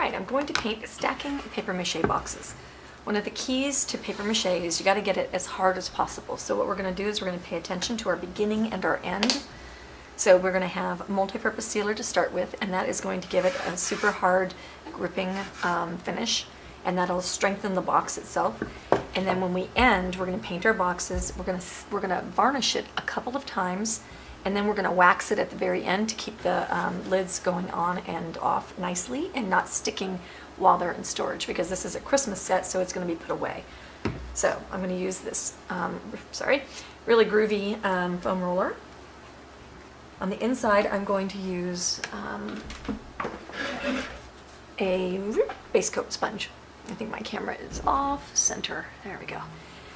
Alright, I'm going to paint stacking paper mache boxes. One of the keys to paper mache is you got to get it as hard as possible. So what we're going to do is we're going to pay attention to our beginning and our end. So we're going to have multi-purpose sealer to start with, and that is going to give it a super hard gripping finish, and that'll strengthen the box itself. And then when we end, we're going to paint our boxes. We're going to varnish it a couple of times, and then we're going to wax it at the very end to keep the lids going on and off nicely and not sticking while they're in storage, because this is a Christmas set, so it's going to be put away. So I'm going to use this really groovy foam roller. On the inside, I'm going to use a base coat sponge. I think my camera is off center. There we go.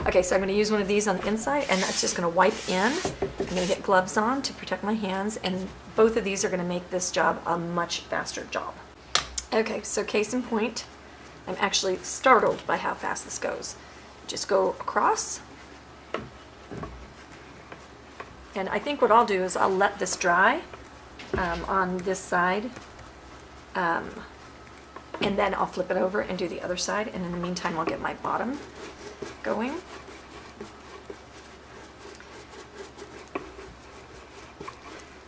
Okay, so I'm going to use one of these on the inside, and that's just going to wipe in. I'm going to get gloves on to protect my hands, and both of these are going to make this job a much faster job. Okay, so case in point, I'm actually startled by how fast this goes. Just go across. And I think what I'll do is I'll let this dry on this side, and then I'll flip it over and do the other side, and in the meantime I'll get my bottom going.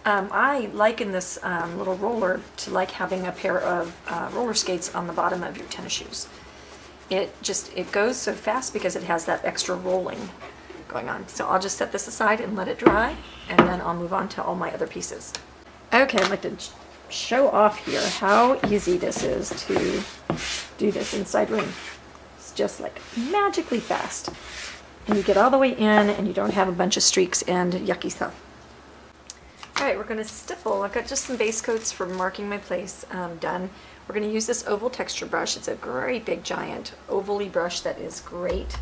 I liken this little roller to like having a pair of roller skates on the bottom of your tennis shoes. It goes so fast because it has that extra rolling going on. So I'll just set this aside and let it dry, and then I'll move on to all my other pieces. Okay, I'd like to show off here how easy this is to do this inside ring. It's just like magically fast. And you get all the way in and you don't have a bunch of streaks and yucky stuff. Alright, we're going to stipple. I've got just some base coats for marking my place done. We're going to use this oval texture brush. It's a great big giant ovally brush that is great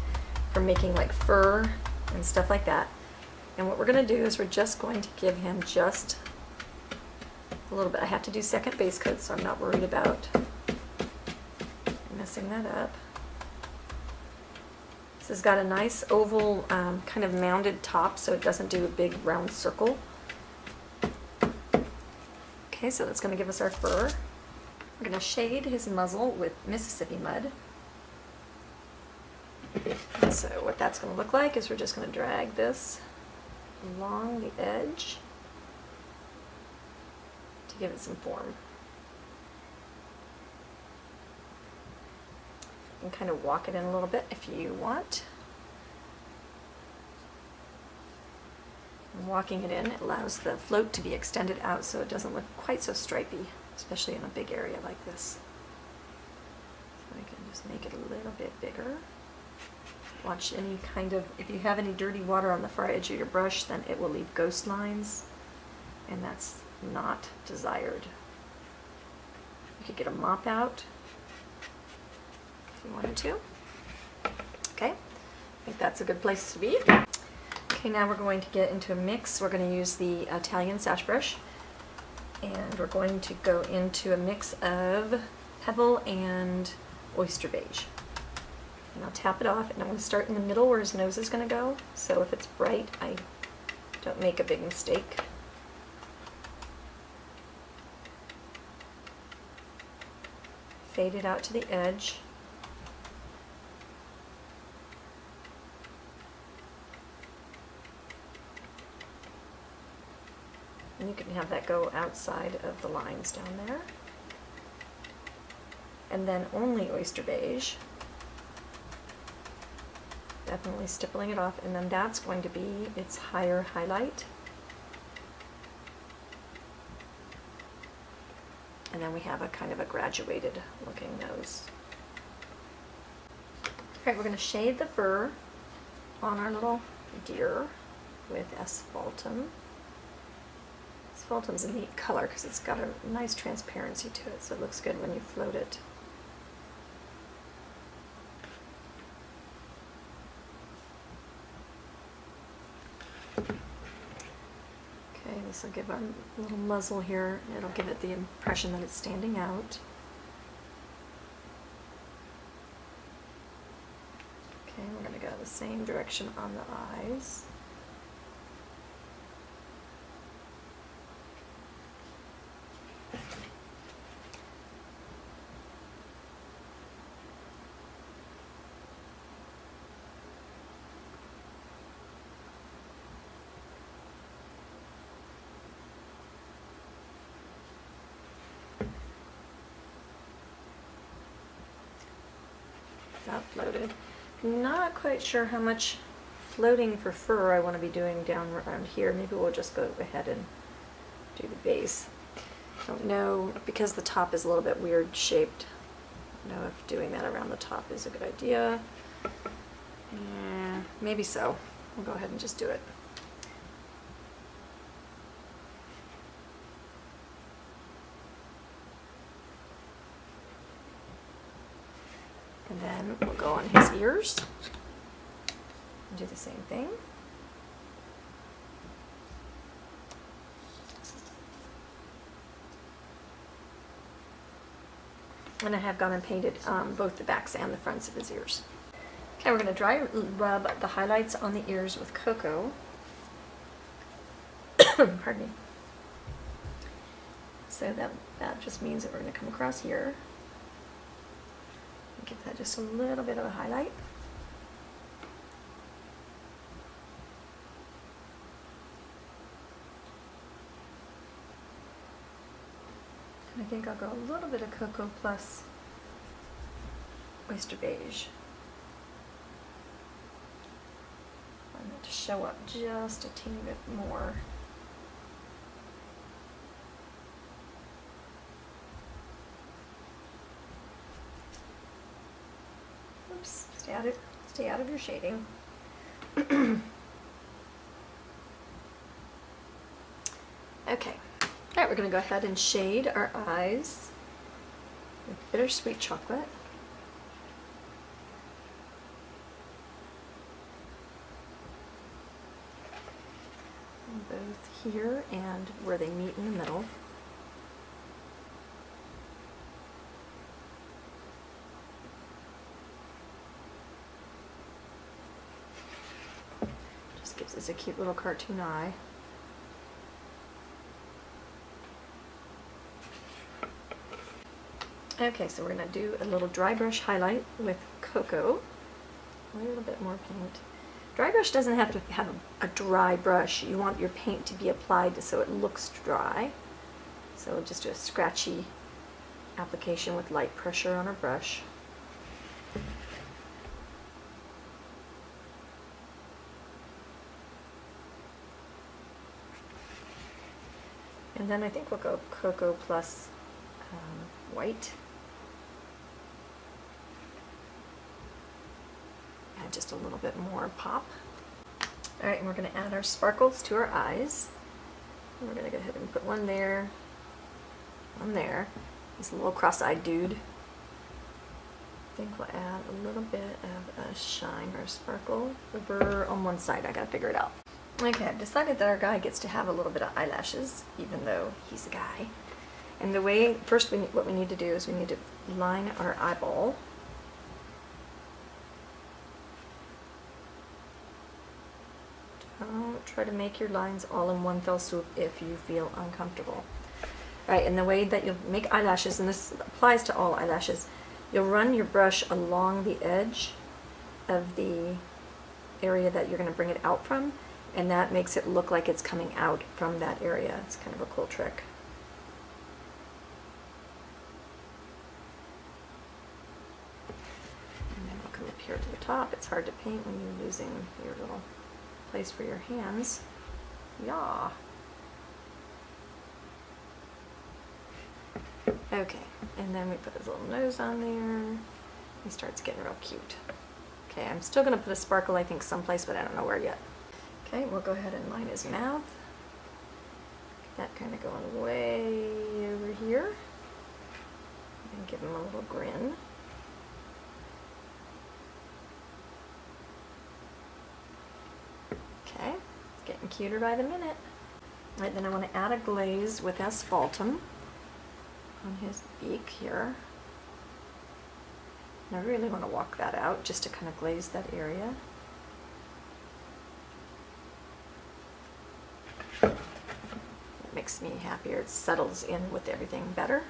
for making like fur and stuff like that. And what we're going to do is we're just going to give him just a little bit. I have to do second base coat, so I'm not worried about messing that up. This has got a nice oval kind of mounded top, so it doesn't do a big round circle. Okay, so that's going to give us our fur. We're going to shade his muzzle with Mississippi mud. And so what that's going to look like is we're just going to drag this along the edge to give it some form. You can kind of walk it in a little bit if you want. And walking it in, it allows the float to be extended out so it doesn't look quite so stripy, especially in a big area like this. So I can just make it a little bit bigger. Watch any kind of, if you have any dirty water on the far edge of your brush, then it will leave ghost lines, and that's not desired. You could get a mop out if you wanted to. Okay, I think that's a good place to be. Okay, now we're going to get into a mix. We're going to use the Italian sash brush, and we're going to go into a mix of pebble and oyster beige. And I'll tap it off, and I'm going to start in the middle where his nose is going to go, so if it's bright, I don't make a big mistake. Fade it out to the edge. And you can have that go outside of the lines down there. And then only oyster beige. Definitely stippling it off, and then that's going to be its higher highlight. And then we have a kind of a graduated looking nose. Alright, we're going to shade the fur on our little deer with asphaltum. Asphaltum's a neat color because it's got a nice transparency to it, so it looks good when you float it. Okay, this will give our little muzzle here, it'll give it the impression that it's standing out. Okay, we're going to go the same direction on the eyes. That floated. Not quite sure how much floating for fur I want to be doing down around here. Maybe we'll just go ahead and do the base. Don't know, because the top is a little bit weird shaped. I don't know if doing that around the top is a good idea. Yeah, maybe so. We'll go ahead and just do it. And then we'll go on his ears and do the same thing. And I have gone and painted both the backs and the fronts of his ears. Okay, we're going to dry rub the highlights on the ears with cocoa. Pardon me. So that just means that we're going to come across here. Give that just a little bit of a highlight. And I think I'll go a little bit of cocoa plus oyster beige. I want it to show up just a teeny bit more. Oops, stay out of your shading. Okay. All right, we're going to go ahead and shade our eyes with bittersweet chocolate. And both here and where they meet in the middle. Just gives us a cute little cartoon eye. Okay, so we're going to do a little dry brush highlight with cocoa. A little bit more paint. Dry brush doesn't have to have a dry brush. You want your paint to be applied so it looks dry. So we'll just do a scratchy application with light pressure on our brush. And then I think we'll go cocoa plus white. Add just a little bit more pop. All right, and we're going to add our sparkles to our eyes. And we're going to go ahead and put one there, one there. This little cross-eyed dude. I think we'll add a little bit of a shine or a sparkle over on one side. I gotta figure it out. Okay, I've decided that our guy gets to have a little bit of eyelashes, even though he's a guy. And the way, first what we need to do is we need to line our eyeball. Don't try to make your lines all in one fell swoop if you feel uncomfortable. Right, and the way that you'll make eyelashes, and this applies to all eyelashes, you'll run your brush along the edge of the area that you're going to bring it out from, and that makes it look like it's coming out from that area. It's kind of a cool trick. And then we'll come up here to the top. It's hard to paint when you're using your little place for your hands. Yeah. Okay, and then we put his little nose on there. He starts getting real cute. Okay, I'm still going to put a sparkle, I think, someplace, but I don't know where yet. Okay, we'll go ahead and line his mouth. Get that kind of going way over here. And give him a little grin. Okay, it's getting cuter by the minute. All right, then I want to add a glaze with asphaltum on his beak here. And I really want to walk that out just to kind of glaze that area. It makes me happier. It settles in with everything better.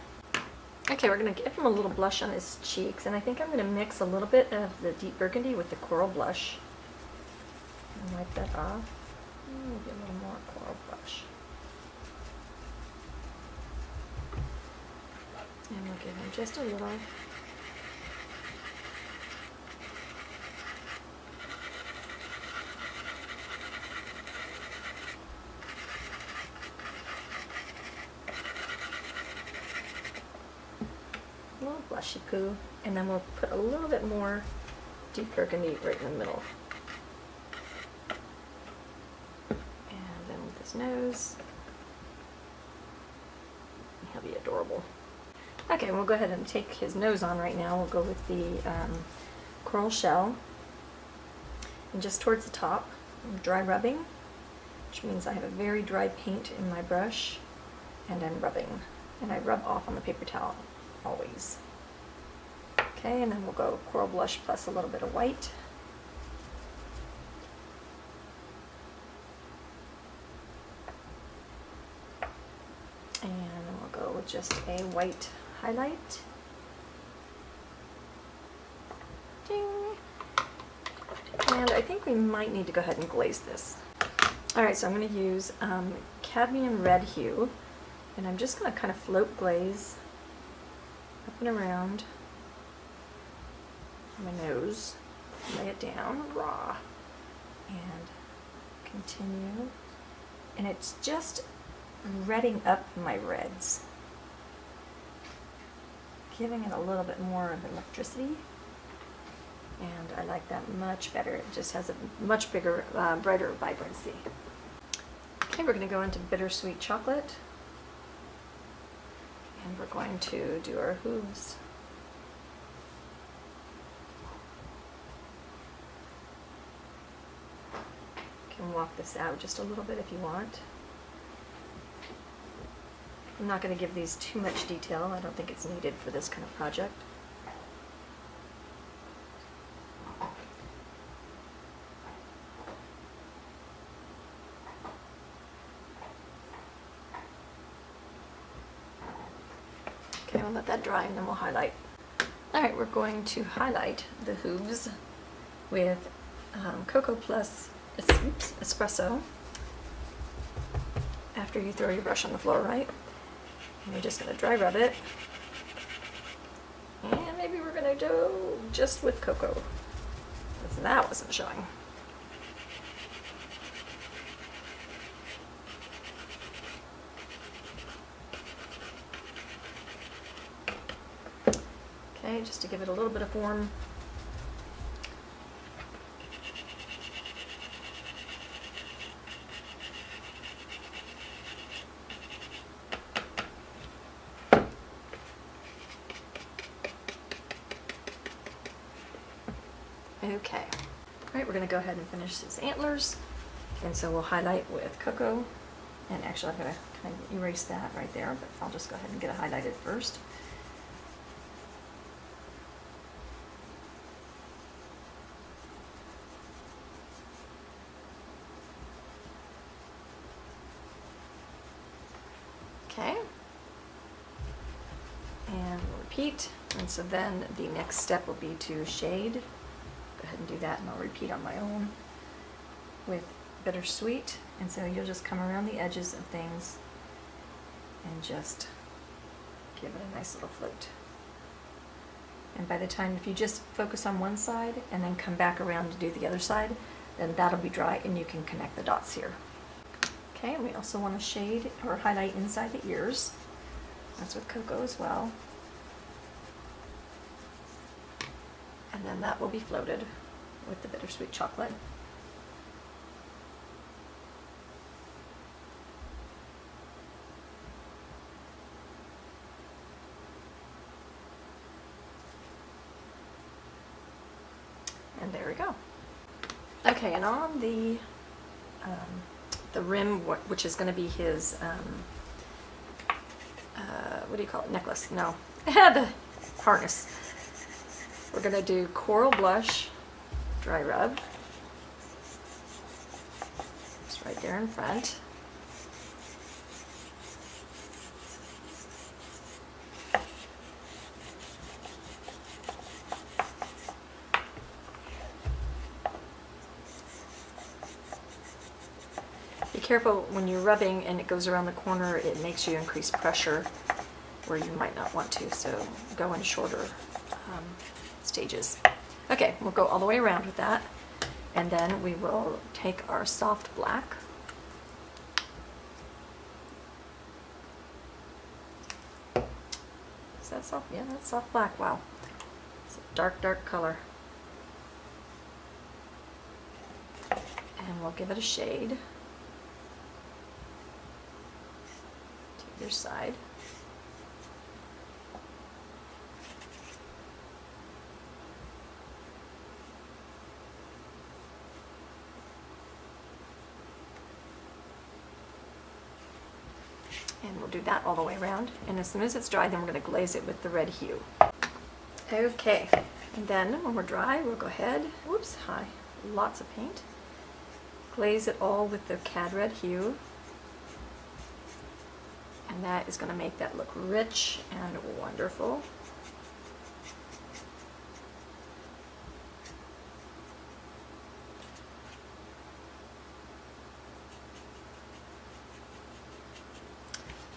Okay, we're going to give him a little blush on his cheeks, and I think I'm going to mix a little bit of the deep burgundy with the coral blush. And wipe that off. Maybe a little more coral blush. And we'll give him just a little flashy poo, and then we'll put a little bit more deep burgundy right in the middle. And then with his nose, he'll be adorable. Okay, we'll go ahead and take his nose on right now. We'll go with the coral shell, and just towards the top, I'm dry rubbing, which means I have a very dry paint in my brush, and I'm rubbing, and I rub off on the paper towel always. Okay, and then we'll go coral blush plus a little bit of white. And then we'll go with just a white highlight. Ding! And I think we might need to go ahead and glaze this. Alright, so I'm going to use cadmium red hue, and I'm just going to kind of float glaze up and around my nose, lay it down raw, and continue. And it's just redding up my reds, giving it a little bit more of electricity, and I like that much better. It just has a much bigger, brighter vibrancy. Okay, we're going to go into bittersweet chocolate, and we're going to do our hooves. You can walk this out just a little bit if you want. I'm not going to give these too much detail. I don't think it's needed for this kind of project. Okay, we'll let that dry and then we'll highlight. Alright, we're going to highlight the hooves with Cocoa Plus Espresso after you throw your brush on the floor, right? And you're just going to dry rub it. And maybe we're going to do just with cocoa, because that wasn't showing. Okay, just to give it a little bit of form. Okay, all right, we're going to go ahead and finish his antlers, and so we'll highlight with cocoa, and actually I'm going to kind of erase that right there, but I'll just go ahead and get it highlighted first. Okay, and we'll repeat, and so then the next step will be to shade. Go ahead and do that, and I'll repeat on my own with bittersweet. And so you'll just come around the edges of things and just give it a nice little float. And by the time, if you just focus on one side and then come back around to do the other side, then that'll be dry and you can connect the dots here. Okay, and we also want to shade or highlight inside the ears. That's with cocoa as well. And then that will be floated with the bittersweet chocolate. And there we go. Okay, and on the rim, which is going to be his, what do you call it, necklace? No, the harness. We're going to do coral blush, dry rub, just right there in front. Be careful when you're rubbing and it goes around the corner, it makes you increase pressure where you might not want to, so go in shorter stages. Okay, we'll go all the way around with that, and then we will take our soft black Is that soft? Yeah, that's soft black. Wow. It's a dark, dark color. And we'll give it a shade to either side. And we'll do that all the way around. And as soon as it's dry, then we're going to glaze it with the red hue. Okay, and then when we're dry, we'll go ahead, whoops, hi, lots of paint. Glaze it all with the cad red hue. And that is going to make that look rich and wonderful.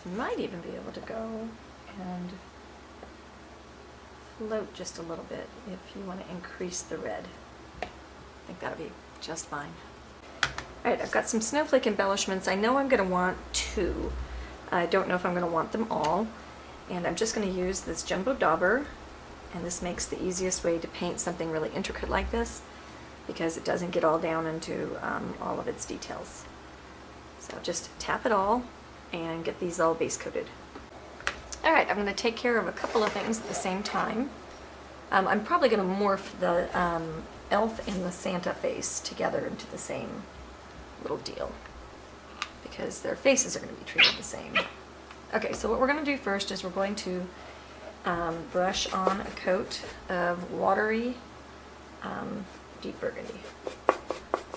You might even be able to go and float just a little bit if you want to increase the red. I think that'll be just fine. Alright, I've got some snowflake embellishments. I know I'm going to want 2. I don't know if I'm going to want them all. And I'm just going to use this jumbo dauber. And this makes the easiest way to paint something really intricate like this, because it doesn't get all down into all of its details. So just tap it all and get these all base coated. Alright, I'm going to take care of a couple of things at the same time. I'm probably going to morph the elf and the Santa face together into the same little deal, because their faces are going to be treated the same. Okay, so what we're going to do first is we're going to brush on a coat of watery deep burgundy.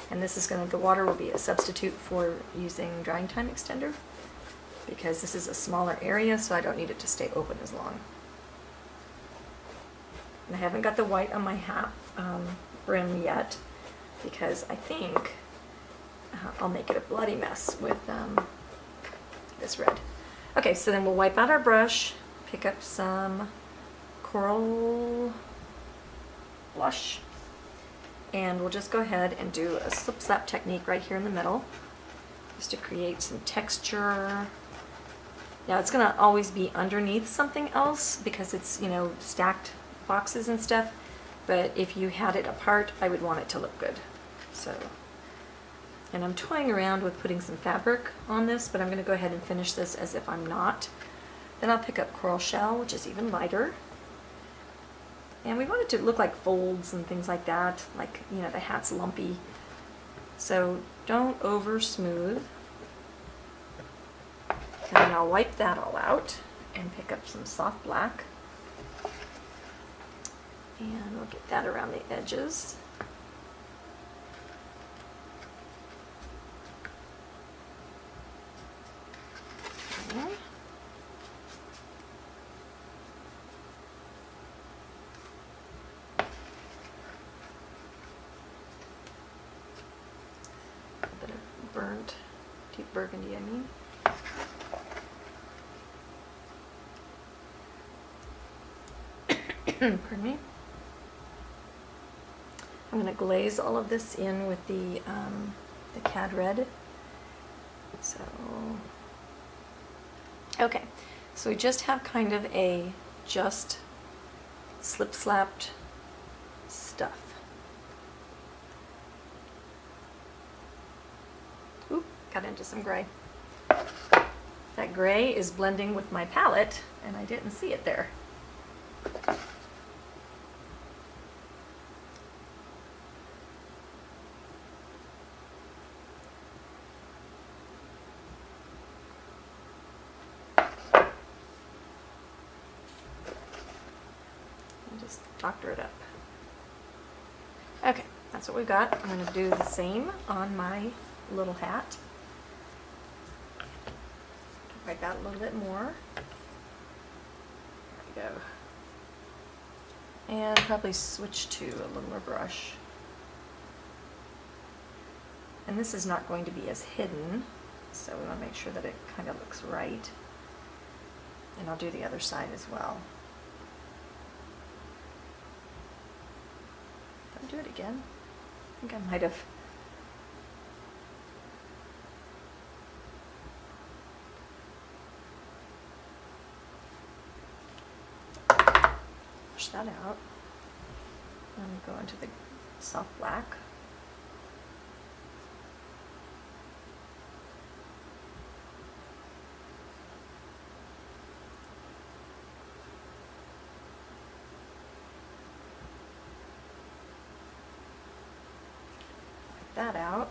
And this is going to, the water will be a substitute for using drying time extender, because this is a smaller area, so I don't need it to stay open as long. And I haven't got the white on my hat brim yet, because I think I'll make it a bloody mess with this red. Okay, so then we'll wipe out our brush, pick up some coral blush, and we'll just go ahead and do a slip slap technique right here in the middle, just to create some texture. Now it's going to always be underneath something else because it's, you know, stacked boxes and stuff, but if you had it apart, I would want it to look good. So, and I'm toying around with putting some fabric on this, but I'm going to go ahead and finish this as if I'm not. Then I'll pick up coral shell, which is even lighter. And we want it to look like folds and things like that, like, you know, the hat's lumpy. So don't over smooth. And then I'll wipe that all out and pick up some soft black. And we'll get that around the edges. Okay. A bit of burnt deep burgundy, I mean. Pardon me. I'm going to glaze all of this in with the cad red. So, okay, so we just have kind of a just slip slapped stuff. Oop, got into some gray. That gray is blending with my palette, and I didn't see it there. Doctor it up. Okay, that's what we've got. I'm going to do the same on my little hat. Wipe out a little bit more. There we go. And probably switch to a littler brush. And this is not going to be as hidden, so we want to make sure that it kind of looks right. And I'll do the other side as well. Do it again. I think I might have. wash that out. And go into the soft black. That out.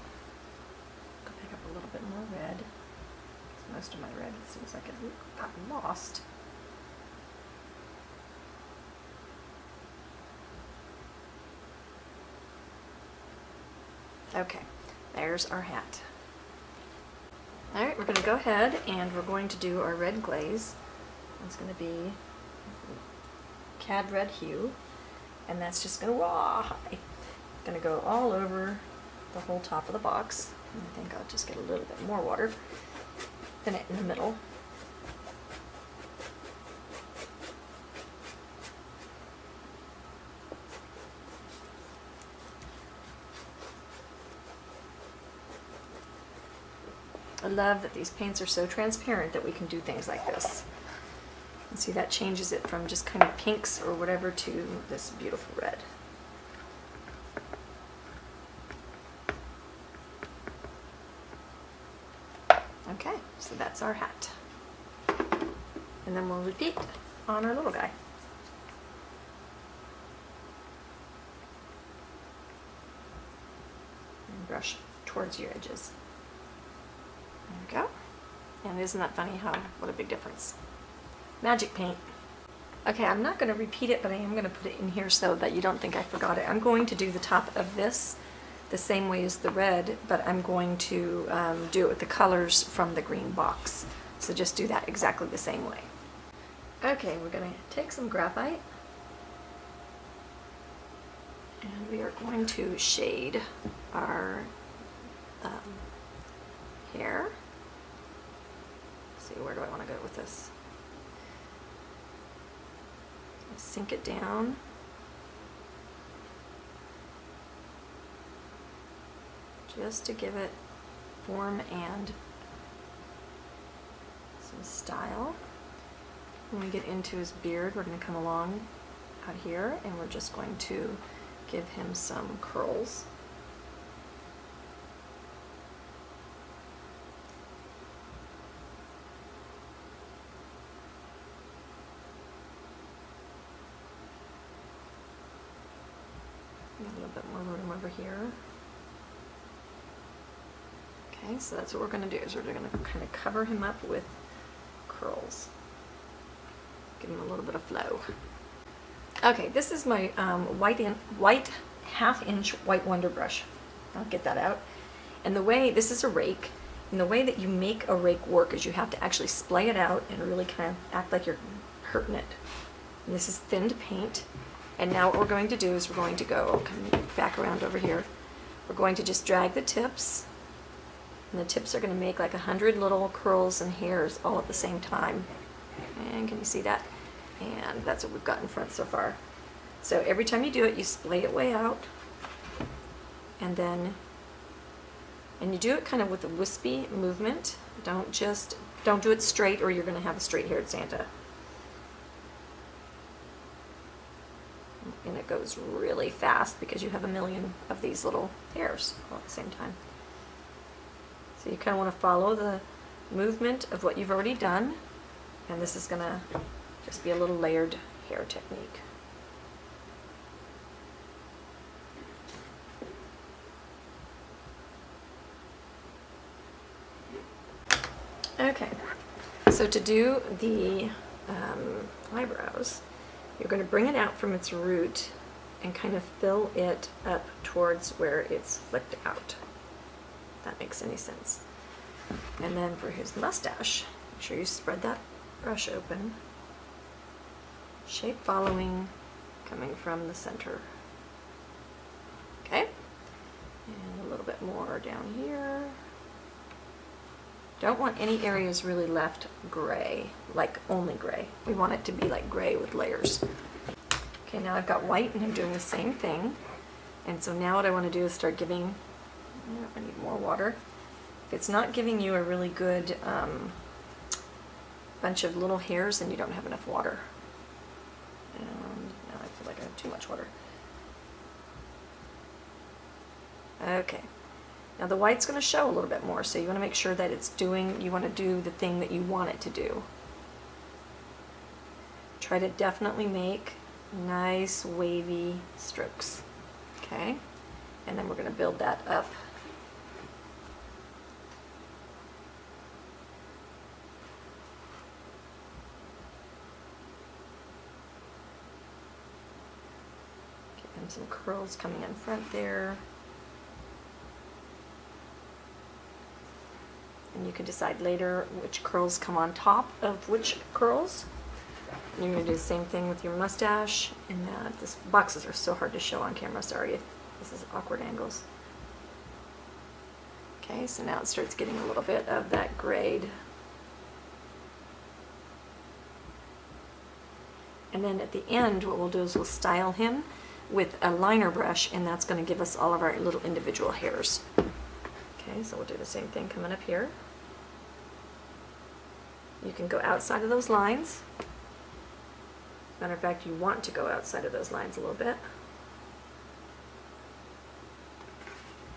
Go pick up a little bit more red. Most of my red seems like it got lost. Okay, there's our hat. All right, we're going to go ahead and we're going to do our red glaze. It's going to be cad red hue, and that's just going to go all over the whole top of the box. And I think I'll just get a little bit more water than it in the middle. I love that these paints are so transparent that we can do things like this. And see, that changes it from just kind of pinks or whatever to this beautiful red. Okay, so that's our hat. And then we'll repeat on our little guy. And brush towards your edges. There we go. And isn't that funny what a big difference. Magic paint. Okay, I'm not going to repeat it, but I am going to put it in here so that you don't think I forgot it. I'm going to do the top of this the same way as the red, but I'm going to do it with the colors from the green box. So just do that exactly the same way. Okay, we're going to take some graphite and we are going to shade our hair. Let's see, where do I want to go with this? Sink it down. Just to give it form and some style. When we get into his beard, we're going to come along out here and we're just going to give him some curls. A little bit more room over here. Okay, so that's what we're going to do, is we're going to kind of cover him up with curls. Give him a little bit of flow. Okay, this is my white half-inch white Wonder brush. I'll get that out. And the way, this is a rake, and the way that you make a rake work is you have to actually splay it out and really kind of act like you're hurting it. And this is thinned paint. And now what we're going to do is we're going to go, come back around over here. We're going to just drag the tips. And the tips are going to make like 100 little curls and hairs all at the same time. And can you see that? And that's what we've got in front so far. So every time you do it, you splay it way out. And you do it kind of with a wispy movement. Don't do it straight or you're going to have a straight-haired Santa. And it goes really fast because you have a million of these little hairs all at the same time. So you kind of want to follow the movement of what you've already done, and this is going to just be a little layered hair technique. Okay, so to do the eyebrows, you're going to bring it out from its root and kind of fill it up towards where it's flicked out. If that makes any sense. And then for his mustache, make sure you spread that brush open. Shape following, coming from the center. Okay? And a little bit more down here. Don't want any areas really left gray, like only gray. We want it to be like gray with layers. Okay, now I've got white and I'm doing the same thing. And so now what I want to do is start giving, I need more water. If it's not giving you a really good bunch of little hairs, then you don't have enough water. And now too much water. Okay. Now the white's going to show a little bit more, so you want to make sure that it's doing, you want to do the thing that you want it to do. Try to definitely make nice wavy strokes. Okay? And then we're going to build that up. Give them some curls coming in front there. And you can decide later which curls come on top of which curls. And you're going to do the same thing with your mustache. And these boxes are so hard to show on camera, sorry if this is awkward angles. Okay, so now it starts getting a little bit of that grade. And then at the end, what we'll do is we'll style him with a liner brush, and that's going to give us all of our little individual hairs. Okay, so we'll do the same thing coming up here. You can go outside of those lines. Matter of fact, you want to go outside of those lines a little bit.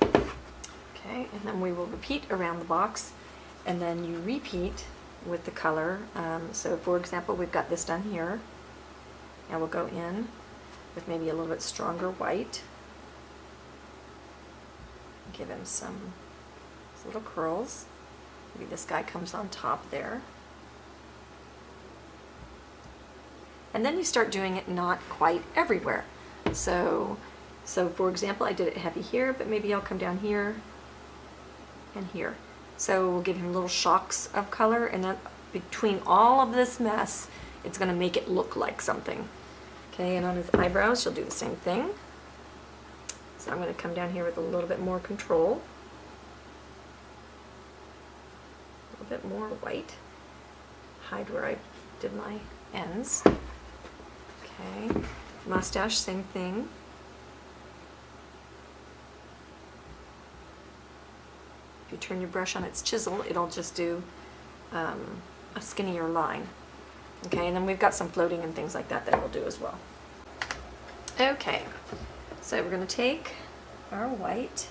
Okay, and then we will repeat around the box, and then you repeat with the color. So for example, we've got this done here. Now we'll go in with maybe a little bit stronger white. Give him some little curls. Maybe this guy comes on top there. And then you start doing it not quite everywhere. So for example, I did it heavy here, but maybe I'll come down here and here. So we'll give him little shocks of color, and then between all of this mess, it's going to make it look like something. Okay, and on his eyebrows, you'll do the same thing. So I'm going to come down here with a little bit more control. A little bit more white. Hide where I did my ends. Okay, mustache, same thing. If you turn your brush on its chisel, it'll just do a skinnier line. Okay, and then we've got some floating and things like that we'll do as well. Okay, so we're going to take our white,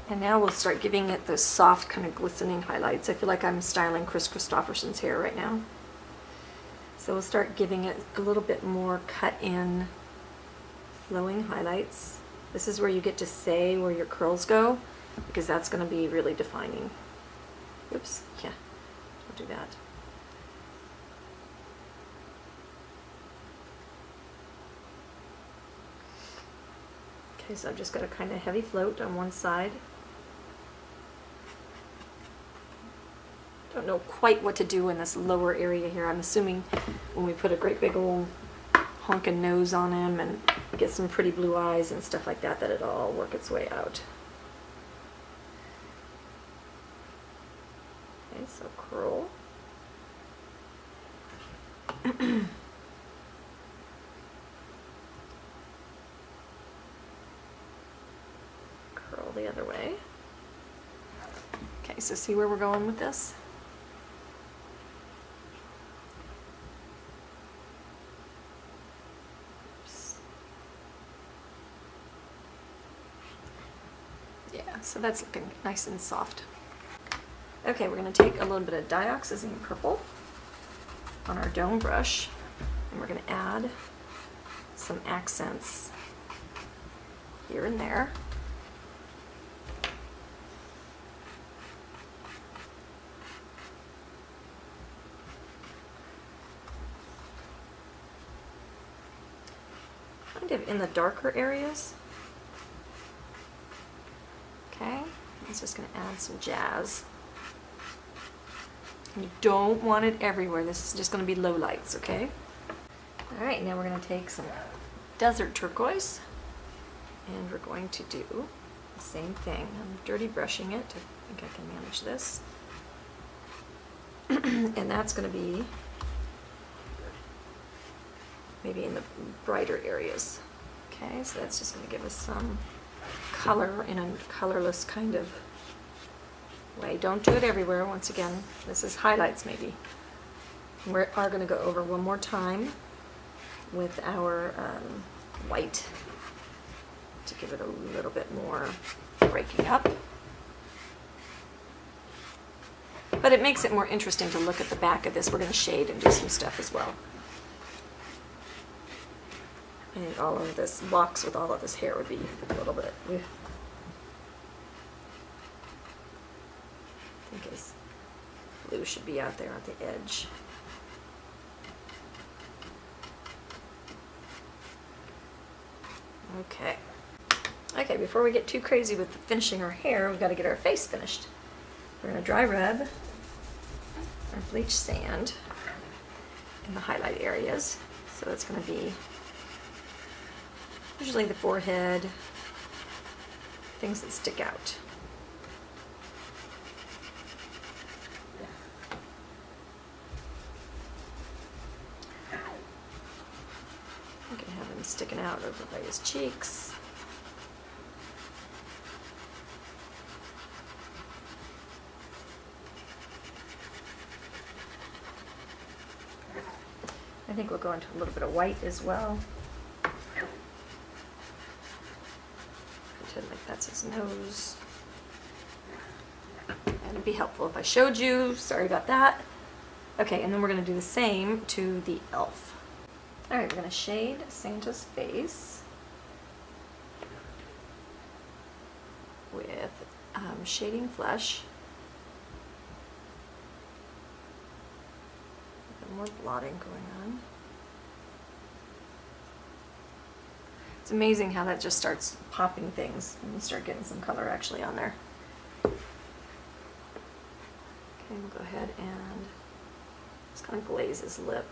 and now we'll start giving it those soft, kind of glistening highlights. I feel like I'm styling Chris Christopherson's hair right now. So we'll start giving it a little bit more cut-in, flowing highlights. This is where you get to say where your curls go, because that's going to be really defining. Oops, yeah, I'll do that. Okay, so I've just got a kind of heavy float on one side. Don't know quite what to do in this lower area here. I'm assuming when we put a great big old honking nose on him and get some pretty blue eyes and stuff like that, that it'll all work its way out. Okay, so curl. Curl the other way. Okay, so see where we're going with this? So that's looking nice and soft. Okay, we're going to take a little bit of dioxazine purple on our dome brush, and we're going to add some accents here and there. Kind of in the darker areas. Okay, it's just going to add some jazz. You don't want it everywhere. This is just going to be low lights, okay? All right, now we're going to take some desert turquoise, and we're going to do the same thing. I'm dirty brushing it. I think I can manage this. And that's going to be maybe in the brighter areas. Okay, so that's just going to give us some color in a colorless kind of way. Don't do it everywhere. Once again, this is highlights maybe. We are going to go over one more time with our white to give it a little bit more breaking up. But it makes it more interesting to look at the back of this. We're going to shade and do some stuff as well. I think all of this box with all of this hair would be a little bit... I think his blue should be out there at the edge. Okay. Okay, before we get too crazy with finishing our hair, we've got to get our face finished. We're going to dry rub our bleach sand in the highlight areas. So it's going to be usually the forehead, things that stick out. You can have him sticking out over by his cheeks. I think we'll go into a little bit of white as well. Pretend like that's his nose. And it'd be helpful if I showed you. Sorry about that. Okay, and then we're going to do the same to the elf. Alright, we're going to shade Santa's face with Shading Flesh. More blotting going on. It's amazing how that just starts popping things when you start getting some color actually on there. Okay, we'll go ahead and just kind of glaze his lip.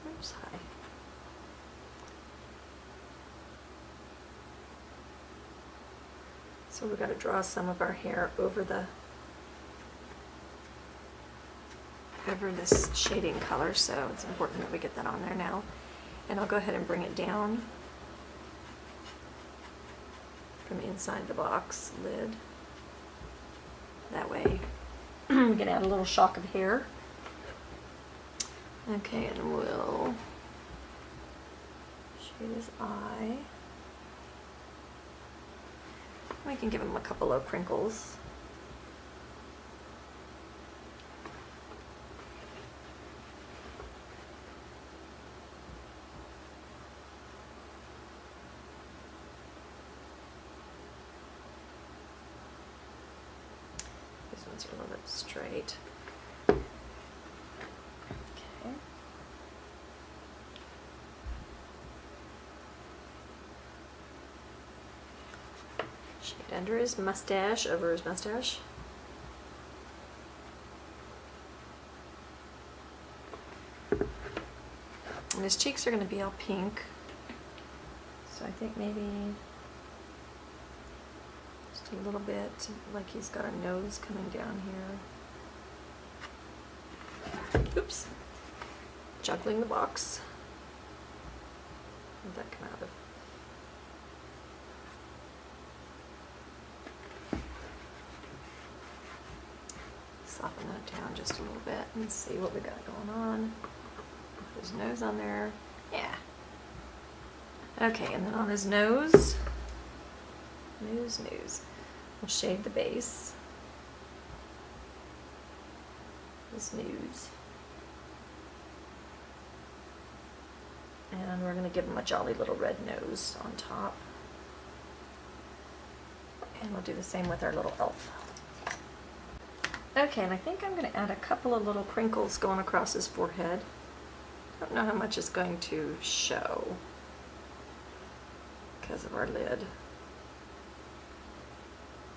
Oops, hi. So we've got to draw some of our hair over this shading color, so it's important that we get that on there now. And I'll go ahead and bring it down from inside the box lid. That way we can add a little shock of hair. Okay, and we'll shade his eye. We can give him a couple of crinkles. These ones are a little bit straight. Okay. Shade under his mustache, over his mustache. And his cheeks are going to be all pink. So I think maybe just a little bit, like he's got a nose coming down here. Oops. Juggling the box. Where'd that come out of? Soften that down just a little bit and see what we got going on. Put his nose on there. Yeah. Okay, and then on his nose, we'll shade the base. His nose. And we're going to give him a jolly little red nose on top. And we'll do the same with our little elf. Okay, and I think I'm going to add a couple of little crinkles going across his forehead. I don't know how much is going to show because of our lid.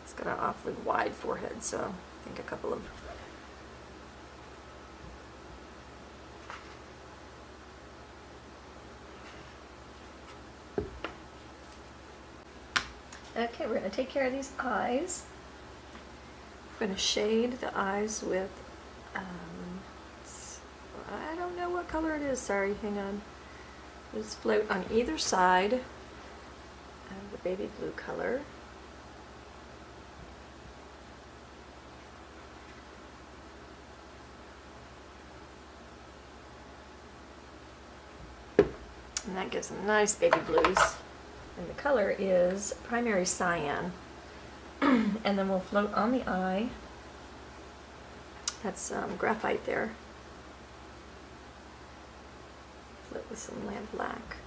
It's got an awfully wide forehead, so I think a couple of Okay, we're going to take care of these eyes. We're going to shade the eyes with, I don't know what color it is, sorry, hang on. Just float on either side of the baby blue color. And that gives them nice baby blues. And the color is primary cyan. And then we'll float on the eye. That's graphite there. Float with some lamp black.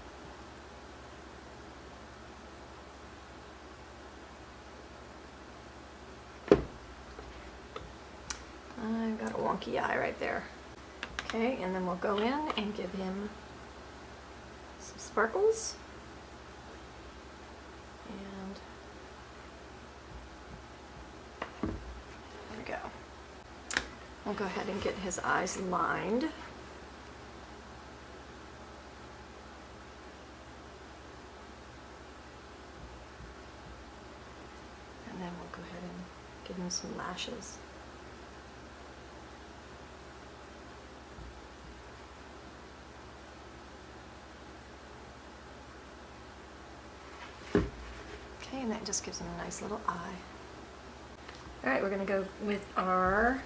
I've got a wonky eye right there. Okay, and then we'll go in and give him some sparkles. And there we go. We'll go ahead and get his eyes lined. And then we'll go ahead and give him some lashes. Okay, and that just gives him a nice little eye. Alright, we're going to go with our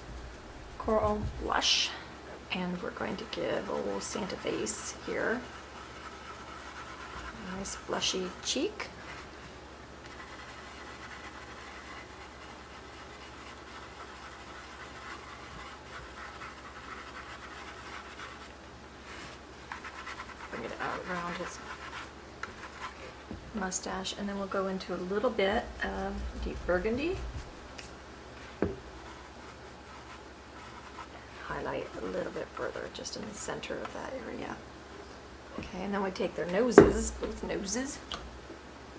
coral blush, and we're going to give a little Santa face here. A nice blushy cheek. Bring it out around his mustache, and then we'll go into a little bit of deep burgundy. Highlight a little bit further, just in the center of that area. Okay, and then we take their noses, both noses,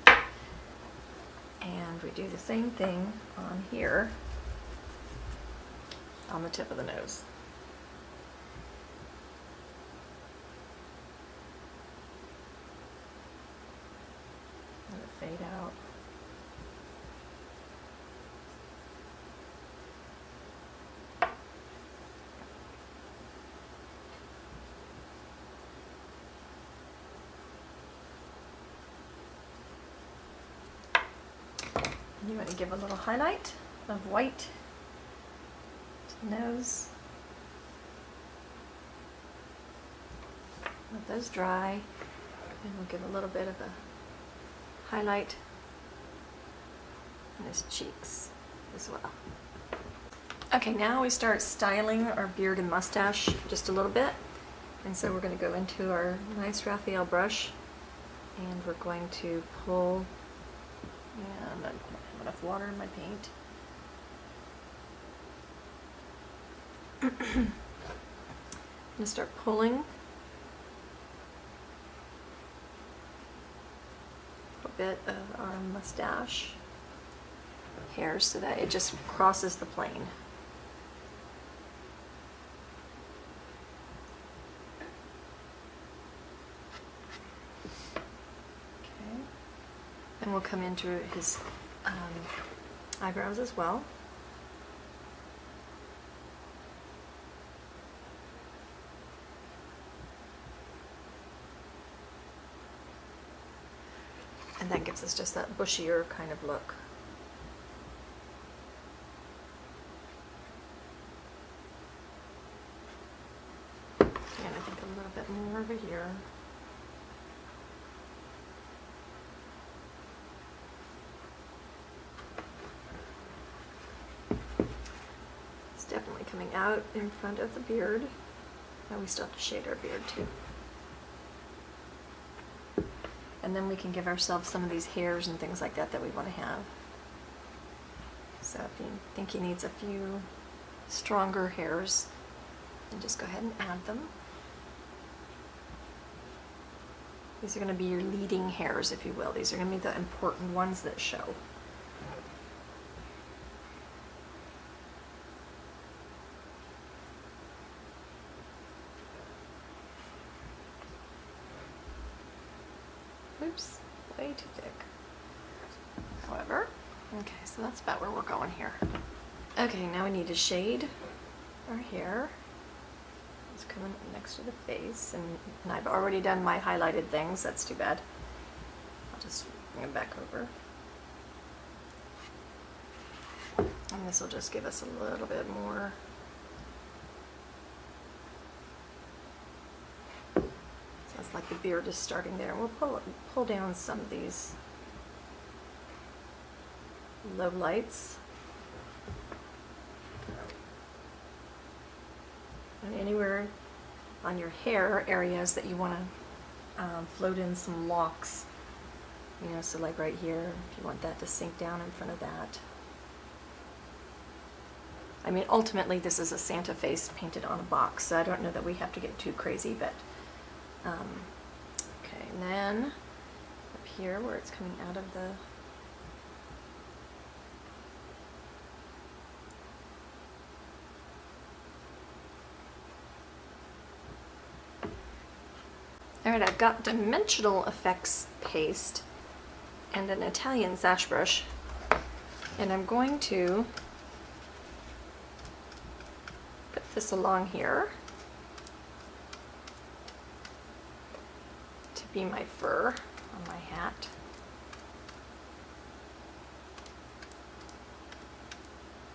and we do the same thing on here, on the tip of the nose. Let it fade out. And you want to give a little highlight of white to the nose. Let those dry, and we'll give a little bit of a highlight on his cheeks as well. Okay, now we start styling our beard and mustache just a little bit. And so we're going to go into our nice Raphael brush, and we're going to pull, and I don't have enough water in my paint. I'm going to start pulling a bit of our mustache hair so that it just crosses the plane. Okay. Then we'll come into his eyebrows as well. And that gives us just that bushier kind of look. And I think a little bit more over here. It's definitely coming out in front of the beard. Now we still have to shade our beard too. And then we can give ourselves some of these hairs and things like that that we want to have. So if you think he needs a few stronger hairs, then just go ahead and add them. These are going to be your leading hairs, if you will. These are going to be the important ones that show. Oops, way too thick. However, okay, so that's about where we're going here. Okay, now we need to shade our hair. It's coming next to the face, and I've already done my highlighted things. That's too bad. I'll just bring it back over. And this will just give us a little bit more. So it's like the beard is starting there. We'll pull down some of these low lights. And anywhere on your hair areas that you want to float in some locks. You know, so like right here, if you want that to sink down in front of that. I mean, ultimately this is a Santa face painted on a box, so I don't know that we have to get too crazy, but okay, and then up here where it's coming out of the Alright, I've got dimensional effects paste and an Italian sash brush, and I'm going to put this along here to be my fur on my hat.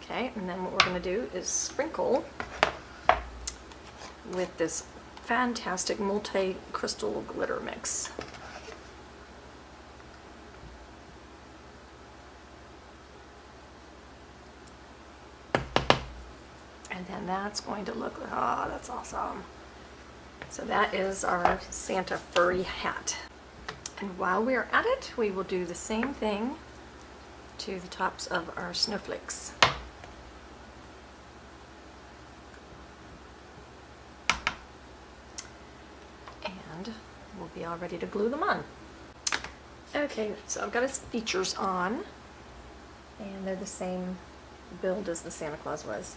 Okay, and then what we're going to do is sprinkle with this fantastic multi-crystal glitter mix. And then that's going to look, oh, that's awesome. So that is our Santa furry hat. And while we're at it, we will do the same thing to the tops of our snowflakes. And we'll be all ready to glue them on. Okay, so I've got its features on, and they're the same build as the Santa Claus was.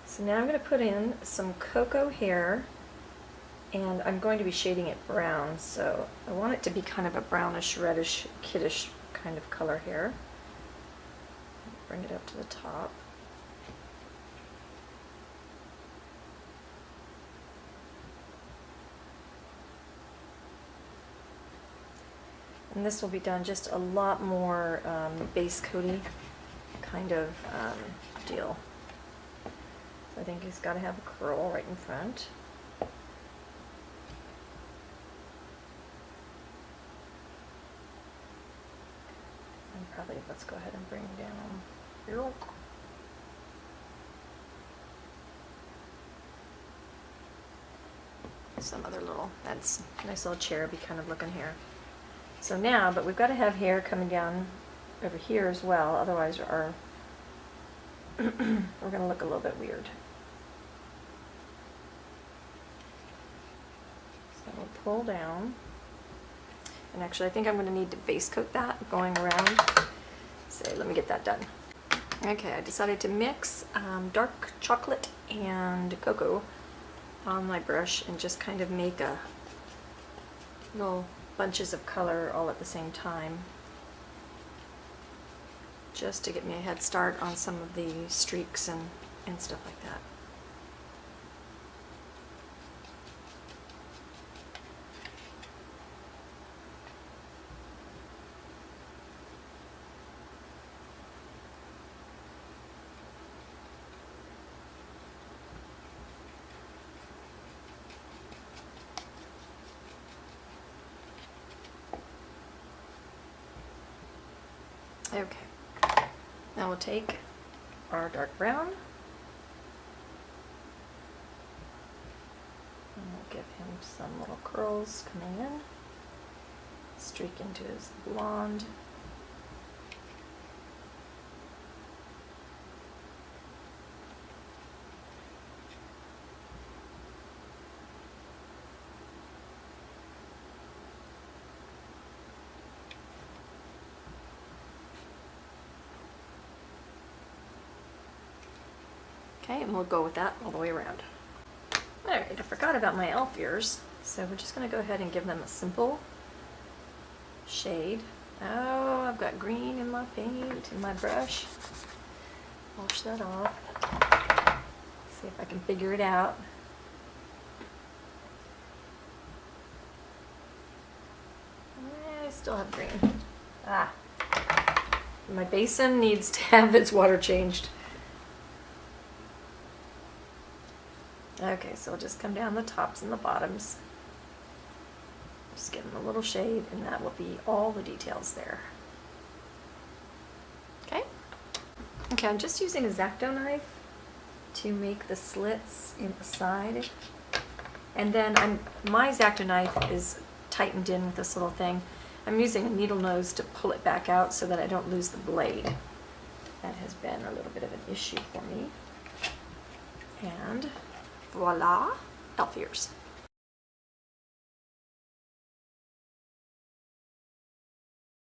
So now I'm going to put in some cocoa hair, and I'm going to be shading it brown, so I want it to be kind of a brownish, reddish, kiddish kind of color here. Bring it up to the top. And this will be done just a lot more base coaty kind of deal. So I think he's got to have a curl right in front. And probably let's go ahead and bring down here. Some other little, that's a nice little cherubby kind of looking hair. So now, but we've got to have hair coming down over here as well, otherwise our we're going to look a little bit weird. So we'll pull down, and actually I think I'm going to need to base coat that going around. So let me get that done. Okay, I decided to mix dark chocolate and cocoa on my brush and just kind of make a little bunches of color all at the same time, just to get me a head start on some of the streaks and stuff like that. Okay, now we'll take our dark brown and we'll give him some little curls coming in, streak into his blonde. Okay, and we'll go with that all the way around. Alright, I forgot about my elf ears, so we're just going to go ahead and give them a simple shade. Oh, I've got green in my paint, in my brush. Wash that off. See if I can figure it out. I still have green. Ah. My basin needs to have its water changed. Okay, so we'll just come down the tops and the bottoms. Just give them a little shade, and that will be all the details there. Okay? Okay, I'm just using a X-Acto knife to make the slits in the side. And then my X-Acto knife is tightened in with this little thing. I'm using a needle nose to pull it back out so that I don't lose the blade. That has been a little bit of an issue for me. And voila, elf ears.